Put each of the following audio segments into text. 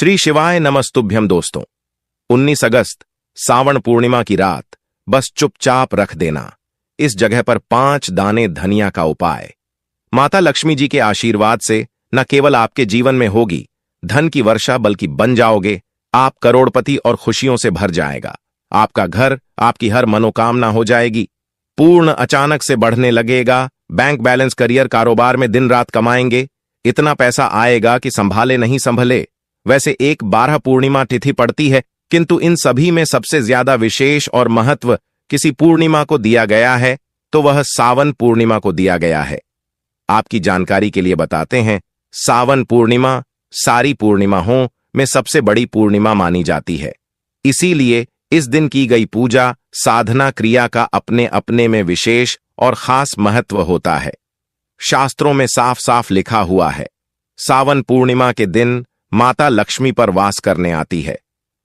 श्री शिवाय नमस्तुभ्यम दोस्तों। 19 अगस्त सावन पूर्णिमा की रात बस चुपचाप रख देना इस जगह पर 5 दाने धनिया का उपाय। माता लक्ष्मी जी के आशीर्वाद से न केवल आपके जीवन में होगी धन की वर्षा बल्कि बन जाओगे आप करोड़पति और खुशियों से भर जाएगा। आपका घर, आपकी हर मनोकामना हो जाएगी पूर्ण, अचानक से बढ़ने लगेगा। बैंक बैलेंस, करियर, कारोबार में दिन रात कमाएंगे, इतना पैसा आएगा कि संभाले नहीं संभले। वैसे 12 पूर्णिमा तिथि पड़ती है, किंतु इन सभी में सबसे ज्यादा विशेष और महत्व किसी पूर्णिमा को दिया गया है, तो वह सावन पूर्णिमा को दिया गया है। आपकी जानकारी के लिए बताते हैं, सावन पूर्णिमा सारी पूर्णिमाओं में सबसे बड़ी पूर्णिमा मानी जाती है। इसीलिए इस दिन की गई पूजा, साधना, क्रिया का अपने अपने में विशेष और खास महत्व होता है। शास्त्रों में साफ साफ लिखा हुआ है, सावन पूर्णिमा के दिन माता लक्ष्मी पर वास करने आती है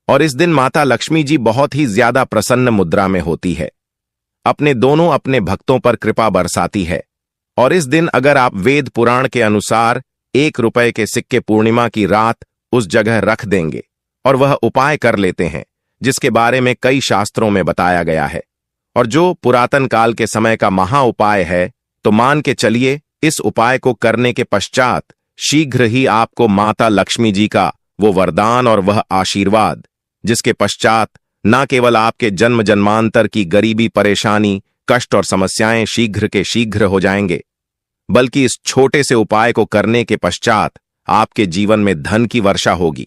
और इस दिन माता लक्ष्मी जी बहुत ही ज्यादा प्रसन्न मुद्रा में होती है, अपने भक्तों पर कृपा बरसाती है। और इस दिन अगर आप वेद पुराण के अनुसार 1 रुपए के सिक्के पूर्णिमा की रात उस जगह रख देंगे और वह उपाय कर लेते हैं जिसके बारे में कई शास्त्रों में बताया गया है और जो पुरातन काल के समय का महा उपाय है, तो मान के चलिए इस उपाय को करने के पश्चात शीघ्र ही आपको माता लक्ष्मी जी का वो वरदान और वह आशीर्वाद, जिसके पश्चात न केवल आपके जन्म जन्मांतर की गरीबी, परेशानी, कष्ट और समस्याएं शीघ्र के शीघ्र हो जाएंगे, बल्कि इस छोटे से उपाय को करने के पश्चात आपके जीवन में धन की वर्षा होगी।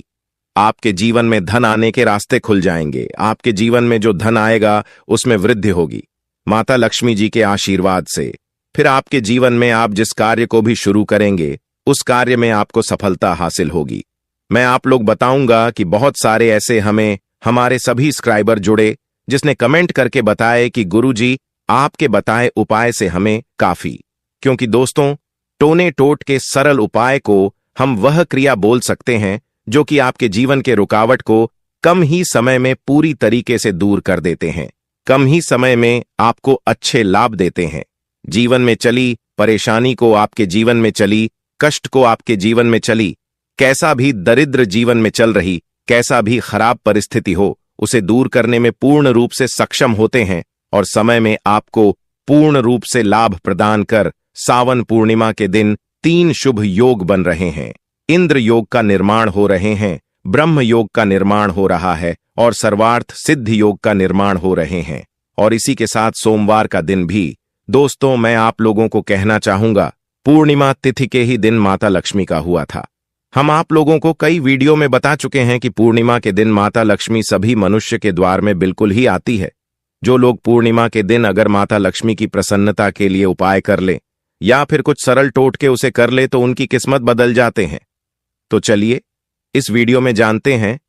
आपके जीवन में धन आने के रास्ते खुल जाएंगे। आपके जीवन में जो धन आएगा उसमें वृद्धि होगी माता लक्ष्मी जी के आशीर्वाद से। फिर आपके जीवन में आप जिस कार्य को भी शुरू करेंगे उस कार्य में आपको सफलता हासिल होगी। मैं आप लोग बताऊंगा कि बहुत सारे ऐसे हमारे सभी सब्सक्राइबर जुड़े जिसने कमेंट करके बताए कि गुरुजी आपके बताए उपाय से हमें काफी। क्योंकि दोस्तों, टोने टोट के सरल उपाय को हम वह क्रिया बोल सकते हैं जो कि आपके जीवन के रुकावट को कम ही समय में पूरी तरीके से दूर कर देते हैं, कम ही समय में आपको अच्छे लाभ देते हैं। जीवन में चली परेशानी को आपके जीवन में चली, कष्ट को आपके जीवन में चली, कैसा भी दरिद्र जीवन में चल रही, कैसा भी खराब परिस्थिति हो, उसे दूर करने में पूर्ण रूप से सक्षम होते हैं और समय में आपको पूर्ण रूप से लाभ प्रदान कर सावन पूर्णिमा के दिन 3 शुभ योग बन रहे हैं। इंद्र योग का निर्माण हो रहे हैं, ब्रह्म योग का निर्माण हो रहा है और सर्वार्थ सिद्ध योग का निर्माण हो रहे हैं। और इसी के साथ सोमवार का दिन भी। दोस्तों, मैं आप लोगों को कहना चाहूंगा, पूर्णिमा तिथि के ही दिन माता लक्ष्मी का हुआ था। हम आप लोगों को कई वीडियो में बता चुके हैं कि पूर्णिमा के दिन माता लक्ष्मी सभी मनुष्य के द्वार में बिल्कुल ही आती है। जो लोग पूर्णिमा के दिन अगर माता लक्ष्मी की प्रसन्नता के लिए उपाय कर ले या फिर कुछ सरल टोटके उसे कर ले तो उनकी किस्मत बदल जाते हैं। तो चलिए इस वीडियो में जानते हैं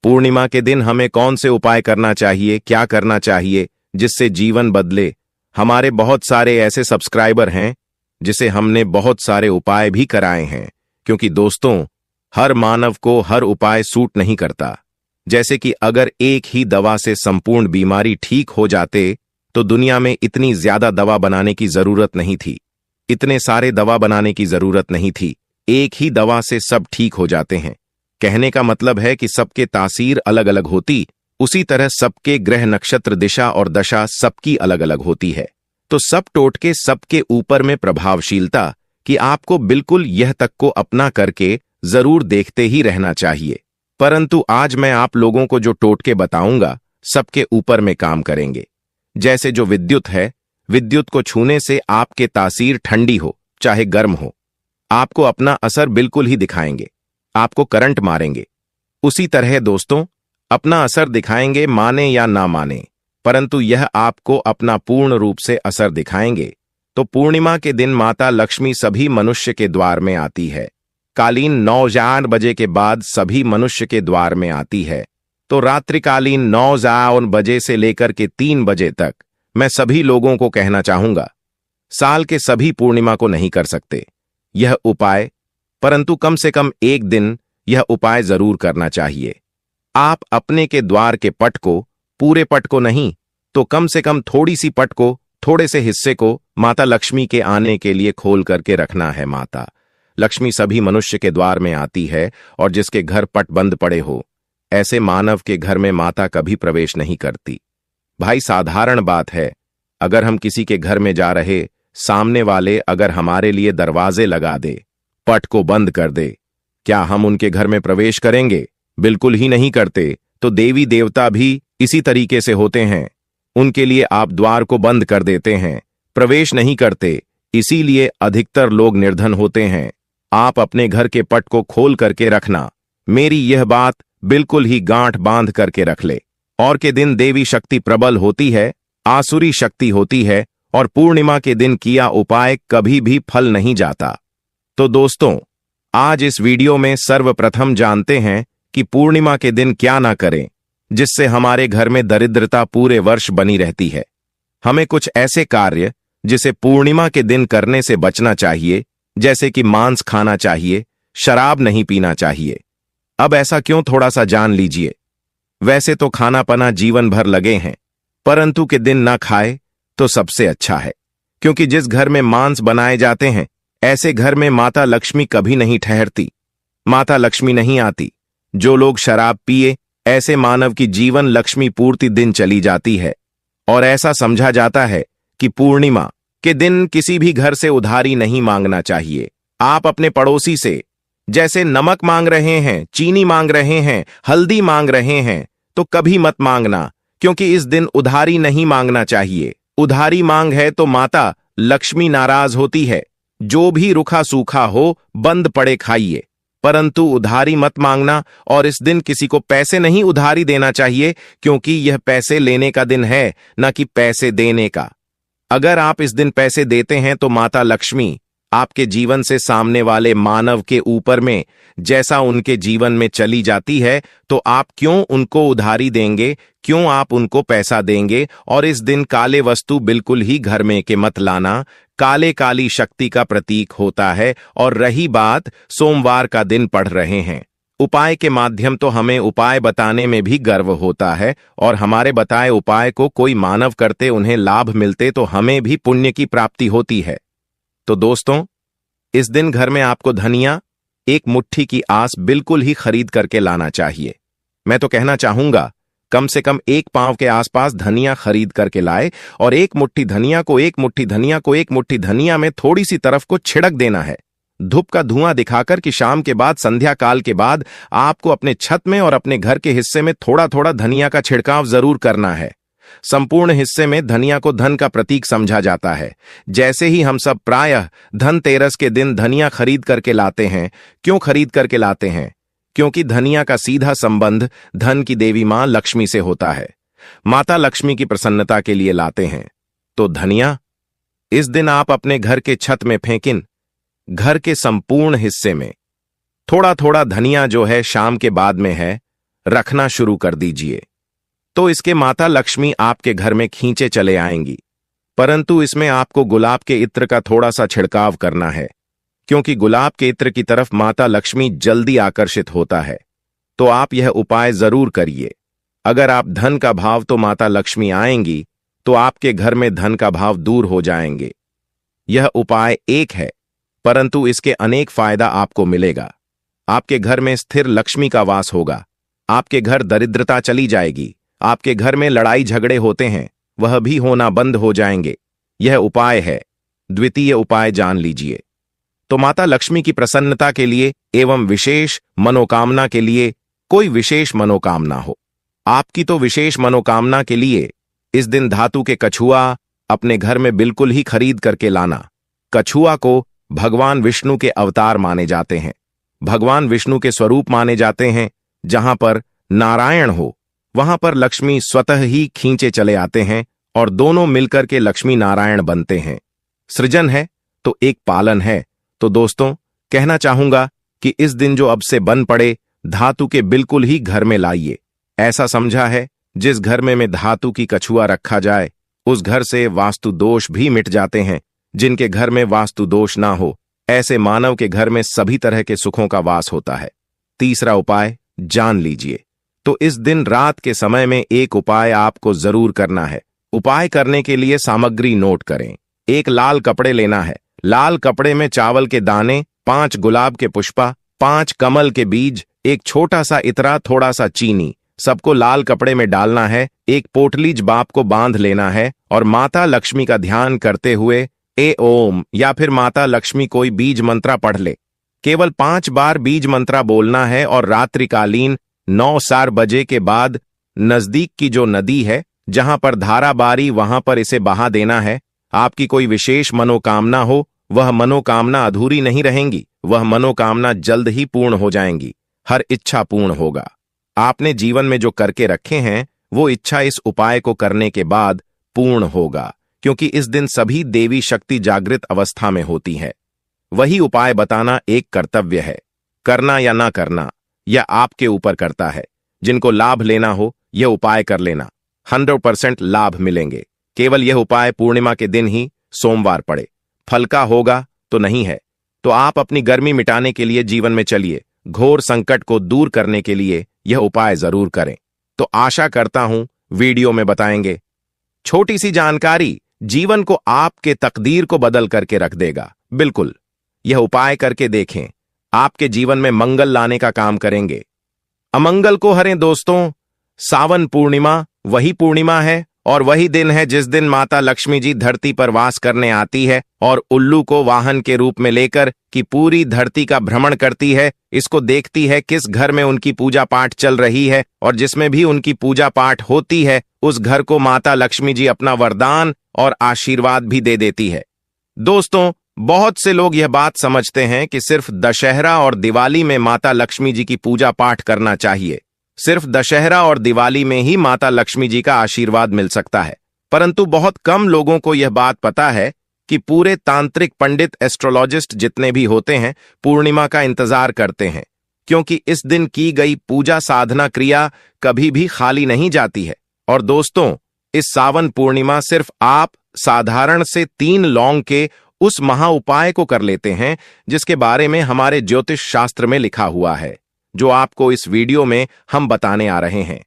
पूर्णिमा के दिन हमें कौन से उपाय करना चाहिए, क्या करना चाहिए जिससे जीवन बदले। हमारे बहुत सारे ऐसे सब्सक्राइबर हैं जिसे हमने बहुत सारे उपाय भी कराए हैं, क्योंकि दोस्तों, हर मानव को हर उपाय सूट नहीं करता। जैसे कि अगर एक ही दवा से संपूर्ण बीमारी ठीक हो जाते तो दुनिया में इतनी ज्यादा दवा बनाने की जरूरत नहीं थी, इतने सारे दवा बनाने की जरूरत नहीं थी। एक ही दवा से सब ठीक हो जाते हैं। कहने का मतलब है कि सबके तासीर अलग अलग होती, उसी तरह सबके ग्रह, नक्षत्र, दिशा और दशा सबकी अलग अलग होती है। तो सब टोटके सबके ऊपर में प्रभावशीलता कि आपको बिल्कुल यह तक को अपना करके जरूर देखते ही रहना चाहिए। परंतु आज मैं आप लोगों को जो टोटके बताऊंगा सबके ऊपर में काम करेंगे। जैसे जो विद्युत है, विद्युत को छूने से आपके तासीर ठंडी हो चाहे गर्म हो, आपको अपना असर बिल्कुल ही दिखाएंगे, आपको करंट मारेंगे। उसी तरह दोस्तों, अपना असर दिखाएंगे, माने या ना माने, परंतु यह आपको अपना पूर्ण रूप से असर दिखाएंगे। तो पूर्णिमा के दिन माता लक्ष्मी सभी मनुष्य के द्वार में आती है। कालीन 9 बजे के बाद सभी मनुष्य के द्वार में आती है। तो रात्रिकालीन 9 बजे से लेकर के 3 बजे तक मैं सभी लोगों को कहना चाहूंगा, साल के सभी पूर्णिमा को नहीं कर सकते यह उपाय, परंतु कम से कम एक दिन यह उपाय जरूर करना चाहिए। आप अपने के द्वार के पट को, पूरे पट को नहीं तो कम से कम थोड़ी सी पट को, थोड़े से हिस्से को माता लक्ष्मी के आने के लिए खोल करके रखना है। माता लक्ष्मी सभी मनुष्य के द्वार में आती है और जिसके घर पट बंद पड़े हो, ऐसे मानव के घर में माता कभी प्रवेश नहीं करती। भाई, साधारण बात है, अगर हम किसी के घर में जा रहे, सामने वाले अगर हमारे लिए दरवाजे लगा दे, पट को बंद कर दे, क्या हम उनके घर में प्रवेश करेंगे? बिल्कुल ही नहीं करते। तो देवी देवता भी इसी तरीके से होते हैं, उनके लिए आप द्वार को बंद कर देते हैं, प्रवेश नहीं करते। इसीलिए अधिकतर लोग निर्धन होते हैं। आप अपने घर के पट को खोल करके रखना। मेरी यह बात बिल्कुल ही गांठ बांध करके रख ले। और के दिन देवी शक्ति प्रबल होती है, आसुरी शक्ति होती है, और पूर्णिमा के दिन किया उपाय कभी भी फल नहीं जाता। तो दोस्तों, आज इस वीडियो में सर्वप्रथम जानते हैं कि पूर्णिमा के दिन क्या ना करें जिससे हमारे घर में दरिद्रता पूरे वर्ष बनी रहती है। हमें कुछ ऐसे कार्य जिसे पूर्णिमा के दिन करने से बचना चाहिए, जैसे कि मांस खाना चाहिए, शराब नहीं पीना चाहिए। अब ऐसा क्यों, थोड़ा सा जान लीजिए। वैसे तो खाना पना जीवन भर लगे हैं, परंतु के दिन ना खाए तो सबसे अच्छा है, क्योंकि जिस घर में मांस बनाए जाते हैं, ऐसे घर में माता लक्ष्मी कभी नहीं ठहरती, माता लक्ष्मी नहीं आती। जो लोग शराब पिए, ऐसे मानव की जीवन लक्ष्मी पूर्ति दिन चली जाती है। और ऐसा समझा जाता है कि पूर्णिमा के दिन किसी भी घर से उधारी नहीं मांगना चाहिए। आप अपने पड़ोसी से जैसे नमक मांग रहे हैं, चीनी मांग रहे हैं, हल्दी मांग रहे हैं, तो कभी मत मांगना, क्योंकि इस दिन उधारी नहीं मांगना चाहिए। उधारी मांग है तो माता लक्ष्मी नाराज होती है। जो भी रूखा सूखा हो, बंद पड़े खाइए, परंतु उधारी मत मांगना। और इस दिन किसी को पैसे नहीं उधारी देना चाहिए, क्योंकि यह पैसे लेने का दिन है, न कि पैसे देने का। अगर आप इस दिन पैसे देते हैं तो माता लक्ष्मी आपके जीवन से सामने वाले मानव के ऊपर में जैसा उनके जीवन में चली जाती है, तो आप क्यों उनको उधारी देंगे, क्यों आप उनको पैसा देंगे? और इस दिन काले वस्तु बिल्कुल ही घर में के मत लाना। काले काली शक्ति का प्रतीक होता है। और रही बात, सोमवार का दिन पढ़ रहे हैं, उपाय के माध्यम, तो हमें उपाय बताने में भी गर्व होता है, और हमारे बताए उपाय को कोई मानव करते, उन्हें लाभ मिलते, तो हमें भी पुण्य की प्राप्ति होती है। तो दोस्तों, इस दिन घर में आपको धनिया, एक मुट्ठी की आस बिल्कुल ही खरीद करके लाना चाहिए। मैं तो कहना चाहूंगा, कम से कम 1 पांव के आसपास धनिया खरीद करके लाए, और एक मुट्ठी धनिया को एक मुट्ठी धनिया में थोड़ी सी तरफ को छिड़क देना है। धूप का धुआं दिखाकर कि शाम के बाद, संध्या काल के बाद आपको अपने छत में और अपने घर के हिस्से में थोड़ा थोड़ा धनिया का छिड़काव जरूर करना है। संपूर्ण हिस्से में धनिया को धन का प्रतीक समझा जाता है। जैसे ही हम सब प्रायः धनतेरस के दिन धनिया खरीद करके लाते हैं। क्यों खरीद करके लाते हैं? क्योंकि धनिया का सीधा संबंध धन की देवी मां लक्ष्मी से होता है। माता लक्ष्मी की प्रसन्नता के लिए लाते हैं। तो धनिया इस दिन आप अपने घर के छत में फेंकिन। घर के संपूर्ण हिस्से में थोड़ा थोड़ा धनिया जो है शाम के बाद में है, रखना शुरू कर दीजिए। तो इसके माता लक्ष्मी आपके घर में खींचे चले आएंगी। परंतु इसमें आपको गुलाब के इत्र का थोड़ा सा छिड़काव करना है, क्योंकि गुलाब के इत्र की तरफ माता लक्ष्मी जल्दी आकर्षित होता है। तो आप यह उपाय जरूर करिए। अगर आप धन का भाव, तो माता लक्ष्मी आएंगी, तो आपके घर में धन का भाव दूर हो जाएंगे। यह उपाय एक है, परंतु इसके अनेक फायदा आपको मिलेगा। आपके घर में स्थिर लक्ष्मी का वास होगा। आपके घर दरिद्रता चली जाएगी। आपके घर में लड़ाई झगड़े होते हैं, वह भी होना बंद हो जाएंगे। यह उपाय है। द्वितीय उपाय जान लीजिए। तो माता लक्ष्मी की प्रसन्नता के लिए एवं विशेष मनोकामना के लिए, कोई विशेष मनोकामना हो आपकी, तो विशेष मनोकामना के लिए इस दिन धातु के कछुआ अपने घर में बिल्कुल ही खरीद करके लाना। कछुआ को भगवान विष्णु के अवतार माने जाते हैं, भगवान विष्णु के स्वरूप माने जाते हैं। जहां पर नारायण हो, वहां पर लक्ष्मी स्वतः ही खींचे चले आते हैं, और दोनों मिलकर के लक्ष्मी नारायण बनते हैं। सृजन है तो एक पालन है। तो दोस्तों, कहना चाहूंगा कि इस दिन जो अब से बन पड़े, धातु के बिल्कुल ही घर में लाइए। ऐसा समझा है, जिस घर में धातु की कछुआ रखा जाए, उस घर से वास्तु दोष भी मिट जाते हैं। जिनके घर में वास्तु दोष ना हो, ऐसे मानव के घर में सभी तरह के सुखों का वास होता है। तीसरा उपाय जान लीजिए। तो इस दिन रात के समय में एक उपाय आपको जरूर करना है। उपाय करने के लिए सामग्री नोट करें। एक लाल कपड़े लेना है। लाल कपड़े में चावल के दाने 5 गुलाब के पुष्पा, 5 कमल के बीज, एक छोटा सा इतरा, थोड़ा सा चीनी, सबको लाल कपड़े में डालना है। एक पोटलीज बाप को बांध लेना है और माता लक्ष्मी का ध्यान करते हुए ए ओम या फिर माता लक्ष्मी कोई बीज मंत्रा पढ़ ले। केवल 5 बार बीज मंत्रा बोलना है और रात्रिकालीन 9 बजे के बाद नजदीक की जो नदी है जहां पर धारा बारी वहां पर इसे बहा देना है। आपकी कोई विशेष मनोकामना हो, वह मनोकामना अधूरी नहीं रहेंगी, वह मनोकामना जल्द ही पूर्ण हो जाएंगी। हर इच्छा पूर्ण होगा। आपने जीवन में जो करके रखे हैं वो इच्छा इस उपाय को करने के बाद पूर्ण होगा, क्योंकि इस दिन सभी देवी शक्ति जागृत अवस्था में होती है। वही उपाय बताना एक कर्तव्य है। करना या ना करना यह आपके ऊपर करता है। जिनको लाभ लेना हो यह उपाय कर लेना, 100% लाभ मिलेंगे। केवल यह उपाय पूर्णिमा के दिन ही सोमवार पड़े। फल का होगा तो नहीं है, तो आप अपनी गर्मी मिटाने के लिए जीवन में चलिए। घोर संकट को दूर करने के लिए यह उपाय जरूर करें। तो आशा करता हूं वीडियो में बताएंगे। छोटी सी जानकारी जीवन को आपके तकदीर को बदल करके रख देगा। बिल्कुल यह उपाय करके देखें, आपके जीवन में मंगल लाने का काम करेंगे। अमंगल को हरें दोस्तों। सावन पूर्णिमा वही पूर्णिमा है और वही दिन है जिस दिन माता लक्ष्मी जी धरती पर वास करने आती है और उल्लू को वाहन के रूप में लेकर कि पूरी धरती का भ्रमण करती है। इसको देखती है किस घर में उनकी पूजा पाठ चल रही है और जिसमें भी उनकी पूजा पाठ होती है उस घर को माता लक्ष्मी जी अपना वरदान और आशीर्वाद भी दे देती है। दोस्तों, बहुत से लोग यह बात समझते हैं कि सिर्फ दशहरा और दिवाली में माता लक्ष्मी जी की पूजा पाठ करना चाहिए। सिर्फ दशहरा और दिवाली में ही माता लक्ष्मी जी का आशीर्वाद मिल सकता है, परंतु बहुत कम लोगों को यह बात पता है कि पूरे तांत्रिक पंडित एस्ट्रोलॉजिस्ट जितने भी होते हैं पूर्णिमा का इंतजार करते हैं, क्योंकि इस दिन की गई पूजा साधना क्रिया कभी भी खाली नहीं जाती है। और दोस्तों, इस सावन पूर्णिमा सिर्फ आप साधारण से 3 लौंग के उस महा उपाय को कर लेते हैं जिसके बारे में हमारे ज्योतिष शास्त्र में लिखा हुआ है, जो आपको इस वीडियो में हम बताने आ रहे हैं।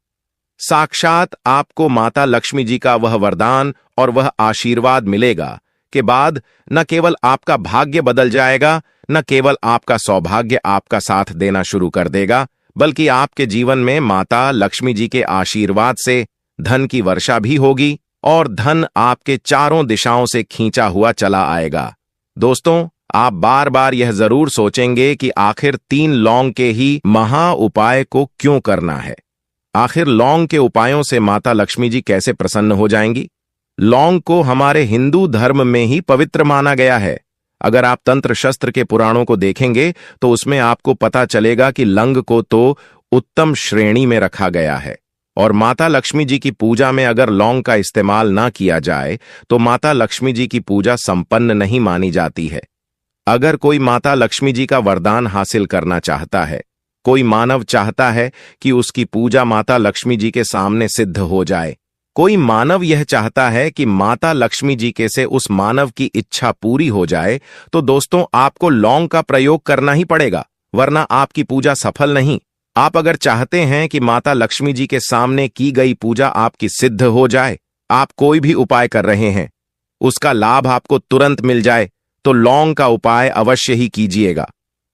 साक्षात आपको माता लक्ष्मी जी का वह वरदान और वह आशीर्वाद मिलेगा के बाद न केवल आपका भाग्य बदल जाएगा, न केवल आपका सौभाग्य आपका साथ देना शुरू कर देगा, बल्कि आपके जीवन में माता लक्ष्मी जी के आशीर्वाद से धन की वर्षा भी होगी और धन आपके चारों दिशाओं से खींचा हुआ चला आएगा। दोस्तों, आप बार बार यह जरूर सोचेंगे कि आखिर 3 लौंग के ही महा उपाय को क्यों करना है। आखिर लौंग के उपायों से माता लक्ष्मी जी कैसे प्रसन्न हो जाएंगी। लौंग को हमारे हिंदू धर्म में ही पवित्र माना गया है। अगर आप तंत्र शस्त्र के पुराणों को देखेंगे तो उसमें आपको पता चलेगा कि लंग को तो उत्तम श्रेणी में रखा गया है और माता लक्ष्मी जी की पूजा में अगर लौंग का इस्तेमाल ना किया जाए तो माता लक्ष्मी जी की पूजा संपन्न नहीं मानी जाती है। अगर कोई माता लक्ष्मी जी का वरदान हासिल करना चाहता है, कोई मानव चाहता है कि उसकी पूजा माता लक्ष्मी जी के सामने सिद्ध हो जाए, कोई मानव यह चाहता है कि माता लक्ष्मी जी के से उस मानव की इच्छा पूरी हो जाए, तो दोस्तों आपको लौंग का प्रयोग करना ही पड़ेगा, वरना आपकी पूजा सफल नहीं। आप अगर चाहते हैं कि माता लक्ष्मी जी के सामने की गई पूजा आपकी सिद्ध हो जाए, आप कोई भी उपाय कर रहे हैं, उसका लाभ आपको तुरंत मिल जाए, तो लौंग का उपाय अवश्य ही कीजिएगा।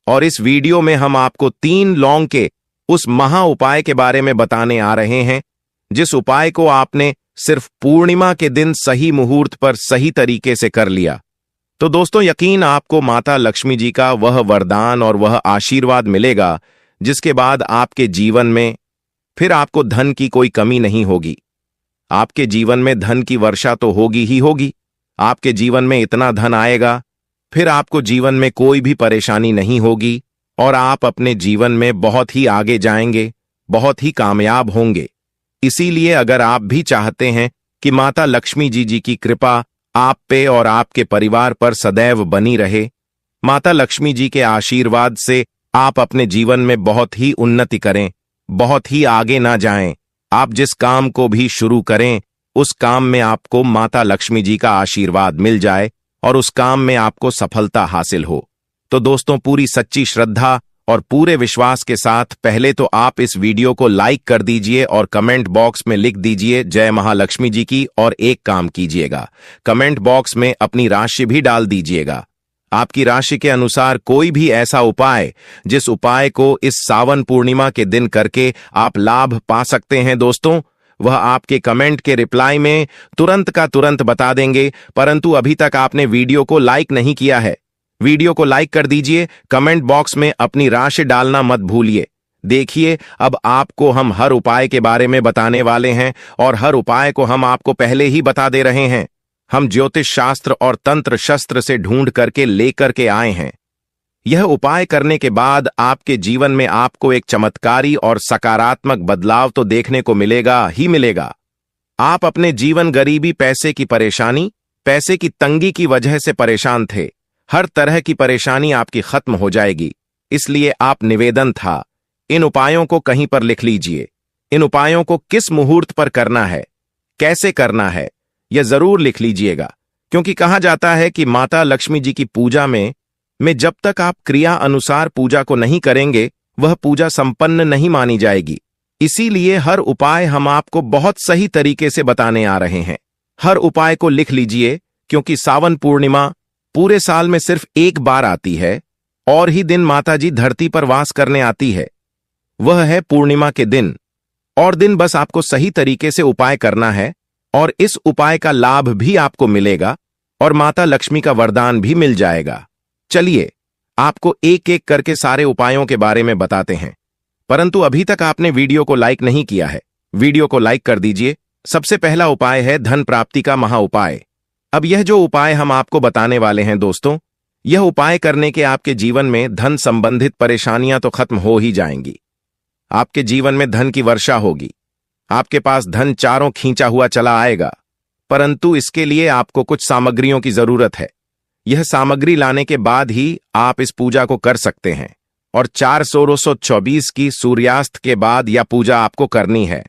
और इस वीडियो में हम आपको 3 लौंग के उस महा उपाय के बारे में बताने आ रहे हैं, जिस उपाय को आपने सिर्फ पूर्णिमा के दिन सही मुहूर्त पर सही तरीके से कर लिया तो दोस्तों यकीन आपको माता लक्ष्मी जी का वह वरदान और वह आशीर्वाद मिलेगा, जिसके बाद आपके जीवन में फिर आपको धन की कोई कमी नहीं होगी। आपके जीवन में धन की वर्षा तो होगी ही होगी। आपके जीवन में इतना धन आएगा, फिर आपको जीवन में कोई भी परेशानी नहीं होगी और आप अपने जीवन में बहुत ही आगे जाएंगे, बहुत ही कामयाब होंगे। इसीलिए अगर आप भी चाहते हैं कि माता लक्ष्मी जी की कृपा आप पे और आपके परिवार पर सदैव बनी रहे, माता लक्ष्मी जी के आशीर्वाद से आप अपने जीवन में बहुत ही उन्नति करें, बहुत ही आगे ना जाएं, आप जिस काम को भी शुरू करें उस काम में आपको माता लक्ष्मी जी का आशीर्वाद मिल जाए और उस काम में आपको सफलता हासिल हो, तो दोस्तों पूरी सच्ची श्रद्धा और पूरे विश्वास के साथ पहले तो आप इस वीडियो को लाइक कर दीजिए और कमेंट बॉक्स में लिख दीजिए जय महालक्ष्मी जी की। और एक काम कीजिएगा, कमेंट बॉक्स में अपनी राशि भी डाल दीजिएगा। आपकी राशि के अनुसार कोई भी ऐसा उपाय जिस उपाय को इस सावन पूर्णिमा के दिन करके आप लाभ पा सकते हैं दोस्तों, वह आपके कमेंट के रिप्लाई में तुरंत का तुरंत बता देंगे। परंतु अभी तक आपने वीडियो को लाइक नहीं किया है, वीडियो को लाइक कर दीजिए, कमेंट बॉक्स में अपनी राशि डालना मत भूलिए। देखिए, अब आपको हम हर उपाय के बारे में बताने वाले हैं और हर उपाय को हम आपको पहले ही बता दे रहे हैं। हम ज्योतिष शास्त्र और तंत्र शस्त्र से ढूंढ करके लेकर के आए हैं। यह उपाय करने के बाद आपके जीवन में आपको एक चमत्कारी और सकारात्मक बदलाव तो देखने को मिलेगा ही मिलेगा। आप अपने जीवन गरीबी, पैसे की परेशानी, पैसे की तंगी की वजह से परेशान थे, हर तरह की परेशानी आपकी खत्म हो जाएगी। इसलिए आप निवेदन था, इन उपायों को कहीं पर लिख लीजिए। इन उपायों को किस मुहूर्त पर करना है, कैसे करना है, यह जरूर लिख लीजिएगा, क्योंकि कहा जाता है कि माता लक्ष्मी जी की पूजा में जब तक आप क्रिया अनुसार पूजा को नहीं करेंगे, वह पूजा संपन्न नहीं मानी जाएगी। इसीलिए हर उपाय हम आपको बहुत सही तरीके से बताने आ रहे हैं। हर उपाय को लिख लीजिए, क्योंकि सावन पूर्णिमा पूरे साल में सिर्फ एक बार आती है और ही दिन माता जी धरती पर वास करने आती है, वह है पूर्णिमा के दिन। और दिन बस आपको सही तरीके से उपाय करना है और इस उपाय का लाभ भी आपको मिलेगा और माता लक्ष्मी का वरदान भी मिल जाएगा। चलिए, आपको एक एक करके सारे उपायों के बारे में बताते हैं। परंतु अभी तक आपने वीडियो को लाइक नहीं किया है, वीडियो को लाइक कर दीजिए। सबसे पहला उपाय है धन प्राप्ति का महा उपाय। अब यह जो उपाय हम आपको बताने वाले हैं दोस्तों, यह उपाय करने के आपके जीवन में धन संबंधित परेशानियां तो खत्म हो ही जाएंगी। आपके जीवन में धन की वर्षा होगी, आपके पास धन चारों खींचा हुआ चला आएगा। परंतु इसके लिए आपको कुछ सामग्रियों की जरूरत है। यह सामग्री लाने के बाद ही आप इस पूजा को कर सकते हैं और 4/16/24 की सूर्यास्त के बाद यह पूजा आपको करनी है।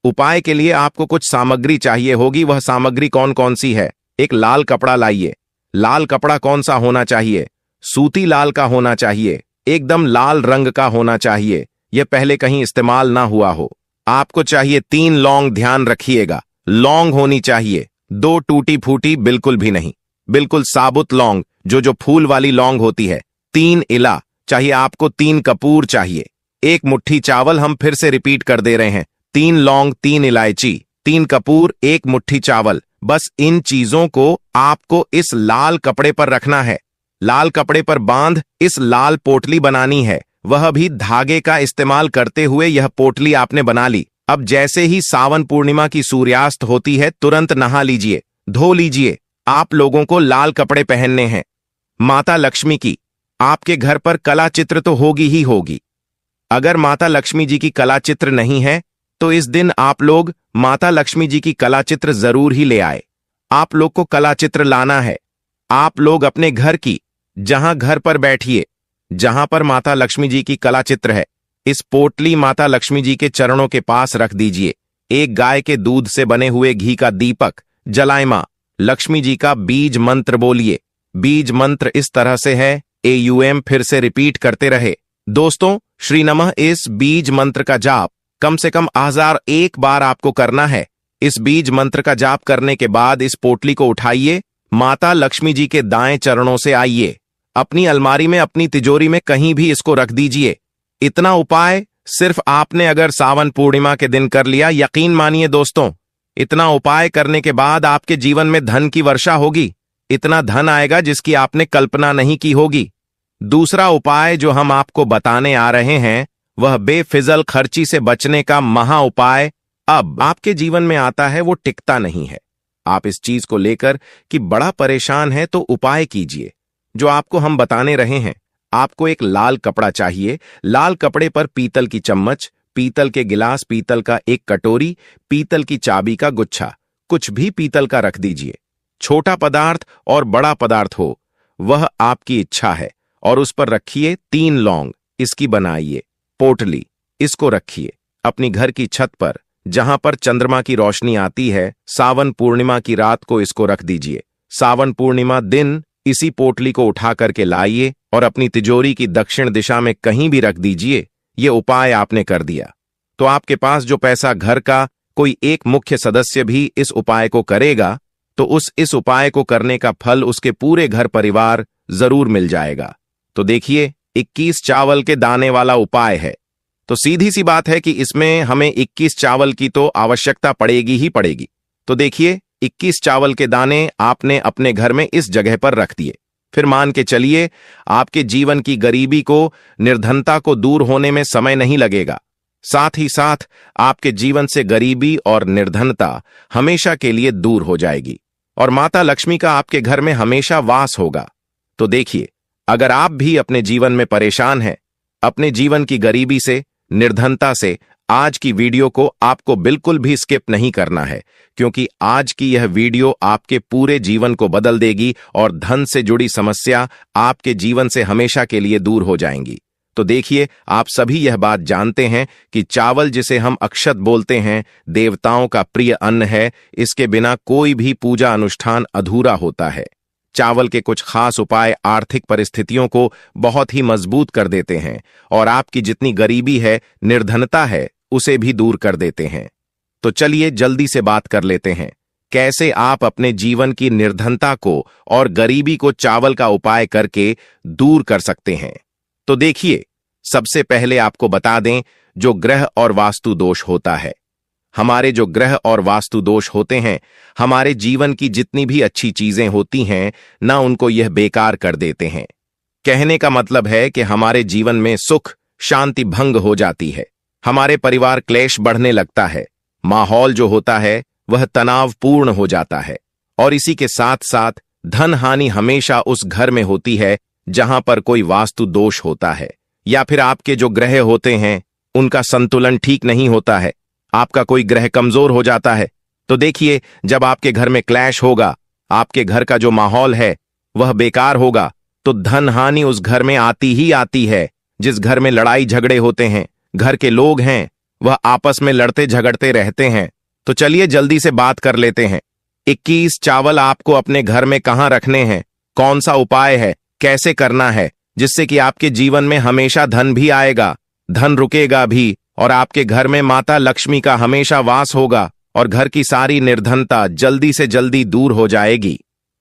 उपाय के लिए आपको कुछ सामग्री चाहिए होगी। वह सामग्री कौन कौन सी है? एक लाल कपड़ा लाइए। लाल कपड़ा कौन सा होना चाहिए? सूती लाल का होना चाहिए, एकदम लाल रंग का होना चाहिए, यह पहले कहीं इस्तेमाल ना हुआ हो। आपको चाहिए 3 लौंग, ध्यान रखिएगा, लौंग होनी चाहिए, 2 टूटी फूटी बिल्कुल भी नहीं, बिल्कुल साबुत लौंग, जो फूल वाली लौंग होती है। 3 इला चाहिए आपको, 3 कपूर चाहिए, 1 मुट्ठी चावल। हम फिर से रिपीट कर दे रहे हैं, 3 लौंग, 3 इलायची, 3 कपूर, 1 मुट्ठी चावल। बस इन चीजों को आपको इस लाल कपड़े पर रखना है। लाल कपड़े पर बांध इस लाल पोटली बनानी है, वह भी धागे का इस्तेमाल करते हुए। यह पोटली आपने बना ली। अब जैसे ही सावन पूर्णिमा की सूर्यास्त होती है, तुरंत नहा लीजिए, धो लीजिए। आप लोगों को लाल कपड़े पहनने हैं। माता लक्ष्मी की आपके घर पर कला चित्र तो होगी ही होगी। अगर माता लक्ष्मी जी की कला चित्र नहीं है तो इस दिन आप लोग माता लक्ष्मी जी की कला चित्र जरूर ही ले आए। आप लोग को कला चित्र लाना है। आप लोग अपने घर की जहां घर पर बैठिए, जहां पर माता लक्ष्मी जी की कला चित्र है, इस पोटली माता लक्ष्मी जी के चरणों के पास रख दीजिए। एक गाय के दूध से बने हुए घी का दीपक जलाए। मां लक्ष्मी जी का बीज मंत्र बोलिए। बीज मंत्र इस तरह से है, AUM फिर से रिपीट करते रहे। दोस्तों, श्री नमः इस बीज मंत्र का जाप कम से कम 1001 बार आपको करना है। इस बीज मंत्र का जाप करने के बाद इस पोटली को उठाइए, माता लक्ष्मी जी के दाएं चरणों से आइए, अपनी अलमारी में, अपनी तिजोरी में कहीं भी इसको रख दीजिए। इतना उपाय सिर्फ आपने अगर सावन पूर्णिमा के दिन कर लिया, यकीन मानिए दोस्तों, इतना उपाय करने के बाद आपके जीवन में धन की वर्षा होगी। इतना धन आएगा जिसकी आपने कल्पना नहीं की होगी। दूसरा उपाय जो हम आपको बताने आ रहे हैं, वह बेफिजल खर्ची से बचने का महा उपाय अब आपके जीवन में आता है। वो टिकता नहीं है। आप इस चीज को लेकर कि बड़ा परेशान है तो उपाय कीजिए जो आपको हम बताने रहे हैं। आपको एक लाल कपड़ा चाहिए। लाल कपड़े पर पीतल की चम्मच, पीतल के गिलास, पीतल का एक कटोरी, पीतल की चाबी का गुच्छा, कुछ भी पीतल का रख दीजिए। छोटा पदार्थ और बड़ा पदार्थ हो, वह आपकी इच्छा है। और उस पर रखिए 3 लौंग। इसकी बनाइए पोटली, इसको रखिए अपनी घर की छत पर, जहां पर चंद्रमा की रोशनी आती है। सावन पूर्णिमा की रात को इसको रख दीजिए। सावन पूर्णिमा दिन इसी पोटली को उठा करके लाइए और अपनी तिजोरी की दक्षिण दिशा में कहीं भी रख दीजिए। ये उपाय आपने कर दिया तो आपके पास जो पैसा घर का कोई एक मुख्य सदस्य भी इस उपाय को करेगा तो इस उपाय को करने का फल उसके पूरे घर परिवार जरूर मिल जाएगा। तो देखिए, 21 चावल के दाने वाला उपाय है। तो सीधी सी बात है कि इसमें हमें 21 चावल की तो आवश्यकता पड़ेगी ही पड़ेगी। तो देखिए, 21 चावल के दाने आपने अपने घर में इस जगह पर रख दिए। फिर मान के चलिए आपके जीवन की गरीबी को, निर्धनता को दूर होने में समय नहीं लगेगा। साथ ही साथ आपके जीवन से गरीबी और निर्धनता हमेशा के लिए दूर हो जाएगी और माता लक्ष्मी का आपके घर में हमेशा वास होगा। तो देखिए, अगर आप भी अपने जीवन में परेशान हैं, अपने जीवन की गरीबी से, निर्धनता से, आज की वीडियो को आपको बिल्कुल भी स्किप नहीं करना है, क्योंकि आज की यह वीडियो आपके पूरे जीवन को बदल देगी और धन से जुड़ी समस्या आपके जीवन से हमेशा के लिए दूर हो जाएंगी। तो देखिए, आप सभी यह बात जानते हैं कि चावल, जिसे हम अक्षत बोलते हैं, देवताओं का प्रिय अन्न है। इसके बिना कोई भी पूजा अनुष्ठान अधूरा होता है। चावल के कुछ खास उपाय आर्थिक परिस्थितियों को बहुत ही मजबूत कर देते हैं और आपकी जितनी गरीबी है, निर्धनता है, उसे भी दूर कर देते हैं। तो चलिए जल्दी से बात कर लेते हैं, कैसे आप अपने जीवन की निर्धनता को और गरीबी को चावल का उपाय करके दूर कर सकते हैं। तो देखिए, सबसे पहले आपको बता दें, जो ग्रह और वास्तु दोष होता है, हमारे जो ग्रह और वास्तु दोष होते हैं, हमारे जीवन की जितनी भी अच्छी चीजें होती हैं ना, उनको यह बेकार कर देते हैं। कहने का मतलब है कि हमारे जीवन में सुख शांति भंग हो जाती है, हमारे परिवार क्लेश बढ़ने लगता है, माहौल जो होता है वह तनावपूर्ण हो जाता है और इसी के साथ साथ धन हानि हमेशा उस घर में होती है जहां पर कोई वास्तु दोष होता है, या फिर आपके जो ग्रह होते हैं उनका संतुलन ठीक नहीं होता है, आपका कोई ग्रह कमजोर हो जाता है। तो देखिए, जब आपके घर में क्लैश होगा, आपके घर का जो माहौल है वह बेकार होगा, तो धन हानि उस घर में आती ही आती है। जिस घर में लड़ाई झगड़े होते हैं, घर के लोग हैं वह आपस में लड़ते झगड़ते रहते हैं। तो चलिए जल्दी से बात कर लेते हैं। 21 चावल आपको अपने घर में कहां रखने हैं, कौन सा उपाय है, कैसे करना है, जिससे कि आपके जीवन में हमेशा धन भी आएगा, धन रुकेगा भी और आपके घर में माता लक्ष्मी का हमेशा वास होगा और घर की सारी निर्धनता जल्दी से जल्दी दूर हो जाएगी।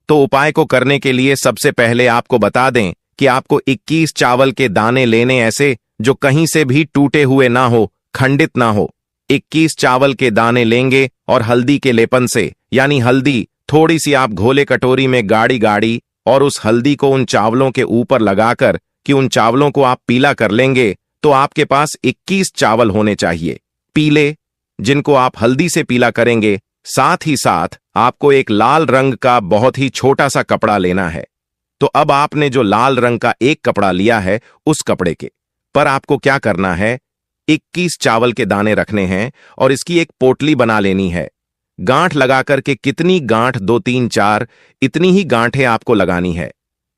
तो उपाय को करने के लिए सबसे पहले आपको बता दें कि आपको 21 चावल के दाने लेने, ऐसे जो कहीं से भी टूटे हुए ना हो, खंडित ना हो। 21 चावल के दाने लेंगे और हल्दी के लेपन से, यानी हल्दी थोड़ी सी आप घोले कटोरी में गाड़ी और उस हल्दी को उन चावलों के ऊपर लगाकर कि उन चावलों को आप पीला कर लेंगे, तो आपके पास 21 चावल होने चाहिए पीले, जिनको आप हल्दी से पीला करेंगे। साथ ही साथ आपको एक लाल रंग का बहुत ही छोटा सा कपड़ा लेना है। तो अब आपने जो लाल रंग का एक कपड़ा लिया है, उस कपड़े के पर आपको क्या करना है, 21 चावल के दाने रखने हैं और इसकी एक पोटली बना लेनी है। गांठ लगाकर के, कितनी गांठ, 2 3 4, इतनी ही गांठें आपको लगानी है।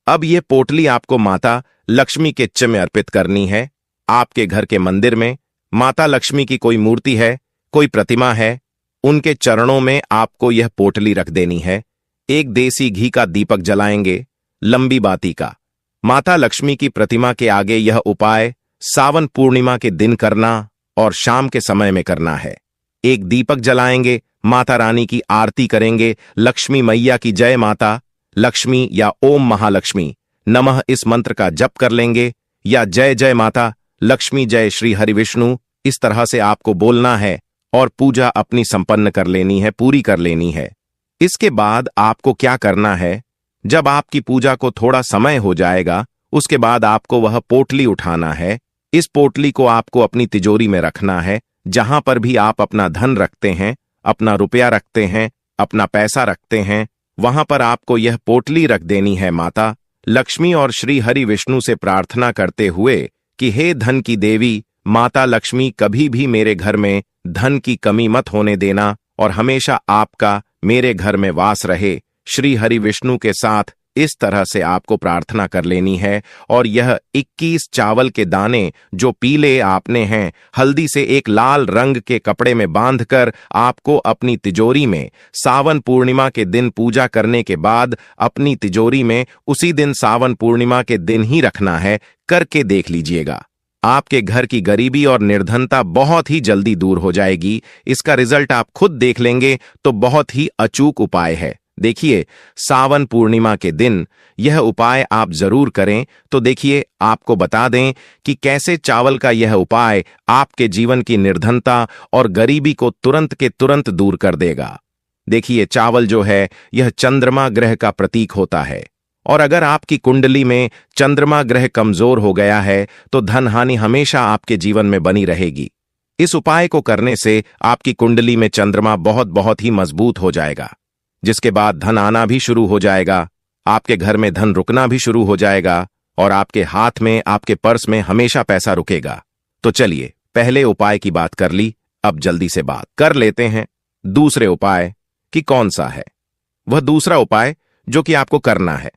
अब यह पोटली आपको माता लक्ष्मी के चित्र में अर्पित करनी है। आपके घर के मंदिर में माता लक्ष्मी की कोई मूर्ति है, कोई प्रतिमा है, उनके चरणों में आपको यह पोटली रख देनी है। एक देसी घी का दीपक जलाएंगे, लंबी बाती का। माता लक्ष्मी की प्रतिमा के आगे यह उपाय सावन पूर्णिमा के दिन करना और शाम के समय में करना है। एक दीपक जलाएंगे, माता रानी की आरती करेंगे, लक्ष्मी मैया की जय माता लक्ष्मी या ओम महालक्ष्मी नमः इस मंत्र का जप कर लेंगे, या जय जय माता लक्ष्मी जय श्री हरि विष्णु, इस तरह से आपको बोलना है और पूजा अपनी संपन्न कर लेनी है, पूरी कर लेनी है। इसके बाद आपको क्या करना है, जब आपकी पूजा को थोड़ा समय हो जाएगा, उसके बाद आपको वह पोटली उठाना है। इस पोटली को आपको अपनी तिजोरी में रखना है, जहां पर भी आप अपना धन रखते हैं, अपना रुपया रखते हैं, अपना पैसा रखते हैं, वहां पर आपको यह पोटली रख देनी है माता लक्ष्मी और श्री हरि विष्णु से प्रार्थना करते हुए कि हे धन की देवी माता लक्ष्मी, कभी भी मेरे घर में धन की कमी मत होने देना और हमेशा आपका मेरे घर में वास रहे। श्री हरि विष्णु के साथ इस तरह से आपको प्रार्थना कर लेनी है और यह 21 चावल के दाने जो पीले आपने हैं, हल्दी से एक लाल रंग के कपड़े में बांधकर आपको अपनी तिजोरी में सावन पूर्णिमा के दिन पूजा करने के बाद अपनी तिजोरी में उसी दिन सावन पूर्णिमा के दिन ही रखना है। करके देख लीजिएगा, आपके घर की गरीबी और निर्धनता बहुत ही जल्दी दूर हो जाएगी। इसका रिजल्ट आप खुद देख लेंगे। तो बहुत ही अचूक उपाय है, देखिए, सावन पूर्णिमा के दिन यह उपाय आप जरूर करें। तो देखिए, आपको बता दें कि कैसे चावल का यह उपाय आपके जीवन की निर्धनता और गरीबी को तुरंत के तुरंत दूर कर देगा। देखिए, चावल जो है यह चंद्रमा ग्रह का प्रतीक होता है, और अगर आपकी कुंडली में चंद्रमा ग्रह कमजोर हो गया है तो धन हानि हमेशा आपके जीवन में बनी रहेगी। इस उपाय को करने से आपकी कुंडली में चंद्रमा बहुत बहुत ही मजबूत हो जाएगा, जिसके बाद धन आना भी शुरू हो जाएगा, आपके घर में धन रुकना भी शुरू हो जाएगा, और आपके हाथ में, आपके पर्स में हमेशा पैसा रुकेगा। तो चलिए, पहले उपाय की बात कर ली, अब जल्दी से बात कर लेते हैं दूसरे उपाय कि कौन सा है। वह दूसरा उपाय जो कि आपको करना है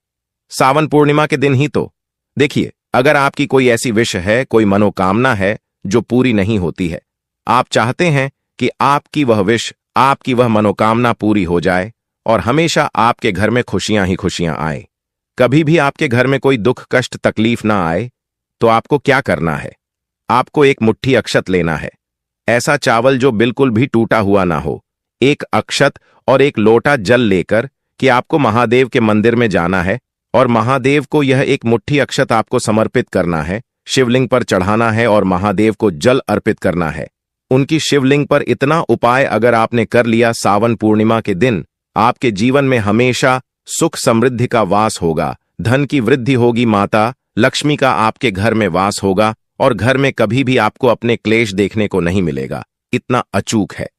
सावन पूर्णिमा के दिन ही। तो देखिए, अगर आपकी कोई ऐसी विश है, कोई मनोकामना है जो पूरी नहीं होती है, आप चाहते हैं कि आपकी वह विश, आपकी वह मनोकामना पूरी हो जाए और हमेशा आपके घर में खुशियां ही खुशियां आए, कभी भी आपके घर में कोई दुख कष्ट तकलीफ ना आए, तो आपको क्या करना है? आपको एक मुट्ठी अक्षत लेना है, ऐसा चावल जो बिल्कुल भी टूटा हुआ ना हो, एक अक्षत और एक लोटा जल लेकर कि आपको महादेव के मंदिर में जाना है और महादेव को यह एक मुट्ठी अक्षत आपको समर्पित करना है, शिवलिंग पर चढ़ाना है और महादेव को जल अर्पित करना है। उनकी शिवलिंग पर इतना उपाय अगर आपने कर लिया सावन पूर्णिमा के दिन, आपके जीवन में हमेशा सुख समृद्धि का वास होगा, धन की वृद्धि होगी, माता लक्ष्मी का आपके घर में वास होगा और घर में कभी भी आपको अपने क्लेश देखने को नहीं मिलेगा। इतना अचूक है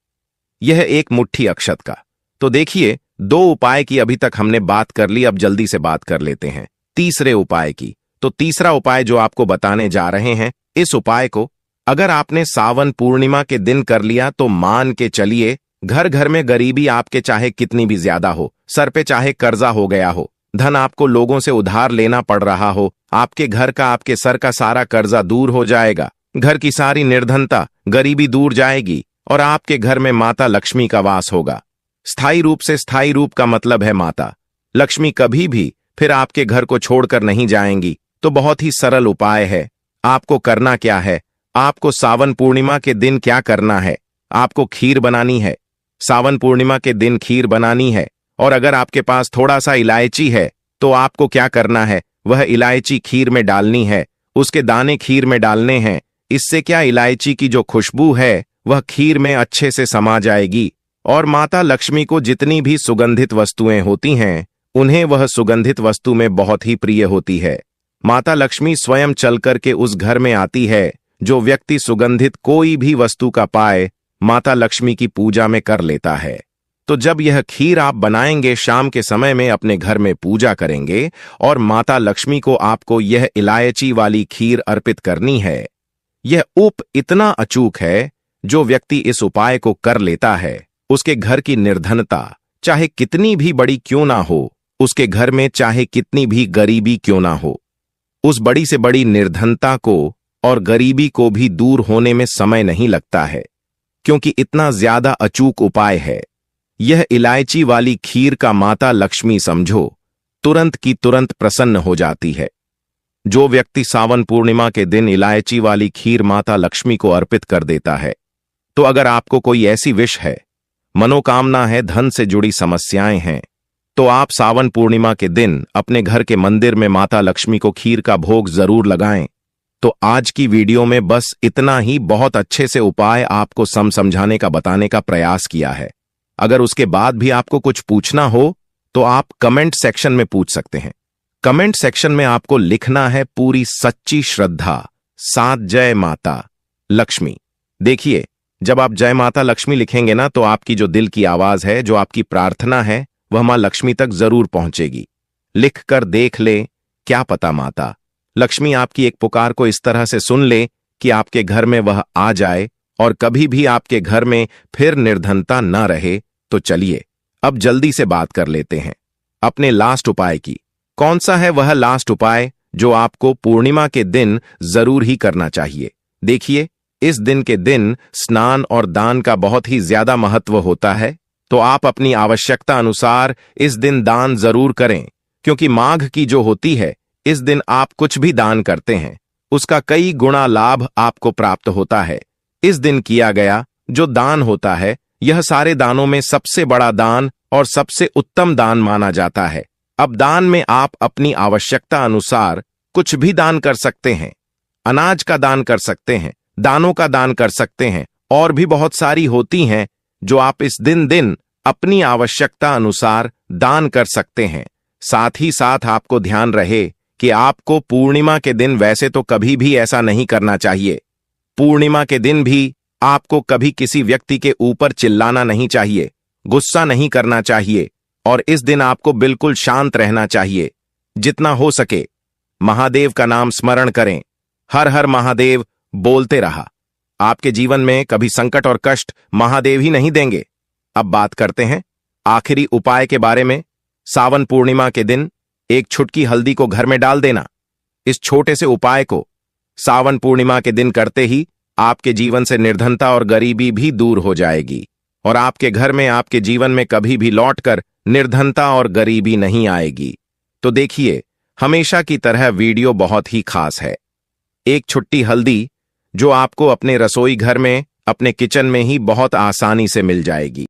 यह एक मुट्ठी अक्षत का। तो देखिए, दो उपाय की अभी तक हमने बात कर ली, अब जल्दी से बात कर लेते हैं तीसरे उपाय की। तो तीसरा उपाय जो आपको बताने जा रहे हैं, इस उपाय को अगर आपने सावन पूर्णिमा के दिन कर लिया तो मान के चलिए, घर घर में गरीबी आपके चाहे कितनी भी ज्यादा हो, सर पे चाहे कर्जा हो गया हो, धन आपको लोगों से उधार लेना पड़ रहा हो, आपके घर का, आपके सर का सारा कर्जा दूर हो जाएगा, घर की सारी निर्धनता गरीबी दूर जाएगी और आपके घर में माता लक्ष्मी का वास होगा। स्थायी रूप से, स्थायी रूप का मतलब है माता लक्ष्मी कभी भी फिर आपके घर को छोड़कर नहीं जाएंगी। तो बहुत ही सरल उपाय है। आपको करना क्या है? आपको सावन पूर्णिमा के दिन क्या करना है? आपको खीर बनानी है। सावन पूर्णिमा के दिन खीर बनानी है, और अगर आपके पास थोड़ा सा इलायची है तो आपको क्या करना है? वह इलायची खीर में डालनी है, उसके दाने खीर में डालने हैं। इससे क्या, इलायची की जो खुशबू है वह खीर में अच्छे से समा जाएगी, और माता लक्ष्मी को जितनी भी सुगंधित वस्तुएं होती हैं उन्हें वह सुगंधित वस्तु में बहुत ही प्रिय होती है। माता लक्ष्मी स्वयं चल करके उस घर में आती है। जो व्यक्ति सुगंधित कोई भी वस्तु का पाए, माता लक्ष्मी की पूजा में कर लेता है। तो जब यह खीर आप बनाएंगे, शाम के समय में अपने घर में पूजा करेंगे और माता लक्ष्मी को आपको यह इलायची वाली खीर अर्पित करनी है। यह उप इतना अचूक है, जो व्यक्ति इस उपाय को कर लेता है, उसके घर की निर्धनता चाहे कितनी भी बड़ी क्यों ना हो, उसके घर में चाहे कितनी भी गरीबी क्यों ना हो, उस बड़ी से बड़ी निर्धनता को और गरीबी को भी दूर होने में समय नहीं लगता है, क्योंकि इतना ज्यादा अचूक उपाय है। यह इलायची वाली खीर का माता लक्ष्मी समझो तुरंत की तुरंत प्रसन्न हो जाती है। जो व्यक्ति सावन पूर्णिमा के दिन इलायची वाली खीर माता लक्ष्मी को अर्पित कर देता है, तो अगर आपको कोई ऐसी विश है, मनोकामना है, धन से जुड़ी समस्याएं हैं, तो आप सावन पूर्णिमा के दिन अपने घर के मंदिर में माता लक्ष्मी को खीर का भोग जरूर लगाएं। तो आज की वीडियो में बस इतना ही, बहुत अच्छे से उपाय आपको समझाने का, बताने का प्रयास किया है। अगर उसके बाद भी आपको कुछ पूछना हो तो आप कमेंट सेक्शन में पूछ सकते हैं। कमेंट सेक्शन में आपको लिखना है पूरी सच्ची श्रद्धा, साथ जय माता लक्ष्मी। देखिए, जब आप जय माता लक्ष्मी लिखेंगे ना, तो आपकी जो दिल की आवाज है, जो आपकी प्रार्थना है, वह मां लक्ष्मी तक जरूर पहुंचेगी। लिख कर देख ले, क्या पता माता लक्ष्मी आपकी एक पुकार को इस तरह से सुन ले कि आपके घर में वह आ जाए और कभी भी आपके घर में फिर निर्धनता न रहे। तो चलिए, अब जल्दी से बात कर लेते हैं अपने लास्ट उपाय की। कौन सा है वह लास्ट उपाय जो आपको पूर्णिमा के दिन जरूर ही करना चाहिए? देखिए, इस दिन के दिन स्नान और दान का बहुत ही ज्यादा महत्व होता है, तो आप अपनी आवश्यकता अनुसार इस दिन दान जरूर करें, क्योंकि माघ की जो होती है, इस दिन आप कुछ भी दान करते हैं उसका कई गुना लाभ आपको प्राप्त होता है। इस दिन किया गया जो दान होता है, यह सारे दानों में सबसे बड़ा दान और सबसे उत्तम दान माना जाता है। अब दान में आप अपनी आवश्यकता अनुसार कुछ भी दान कर सकते हैं। अनाज का दान कर सकते हैं, दानों का दान कर सकते हैं, और भी बहुत सारी होती हैं जो आप इस दिन अपनी आवश्यकता अनुसार दान कर सकते हैं। साथ ही साथ आपको ध्यान रहे कि आपको पूर्णिमा के दिन वैसे तो कभी भी ऐसा नहीं करना चाहिए। पूर्णिमा के दिन भी आपको कभी किसी व्यक्ति के ऊपर चिल्लाना नहीं चाहिए, गुस्सा नहीं करना चाहिए, और इस दिन आपको बिल्कुल शांत रहना चाहिए। जितना हो सके महादेव का नाम स्मरण करें, हर हर महादेव बोलते रहा। आपके जीवन में कभी संकट और कष्ट महादेव ही नहीं देंगे। अब बात करते हैं आखिरी उपाय के बारे में। सावन पूर्णिमा के दिन एक छुटकी हल्दी को घर में डाल देना। इस छोटे से उपाय को सावन पूर्णिमा के दिन करते ही आपके जीवन से निर्धनता और गरीबी भी दूर हो जाएगी, और आपके घर में, आपके जीवन में कभी भी लौटकर निर्धनता और गरीबी नहीं आएगी। तो देखिए, हमेशा की तरह वीडियो बहुत ही खास है। एक छुट्टी हल्दी जो आपको अपने रसोई घर में, अपने किचन में ही बहुत आसानी से मिल जाएगी।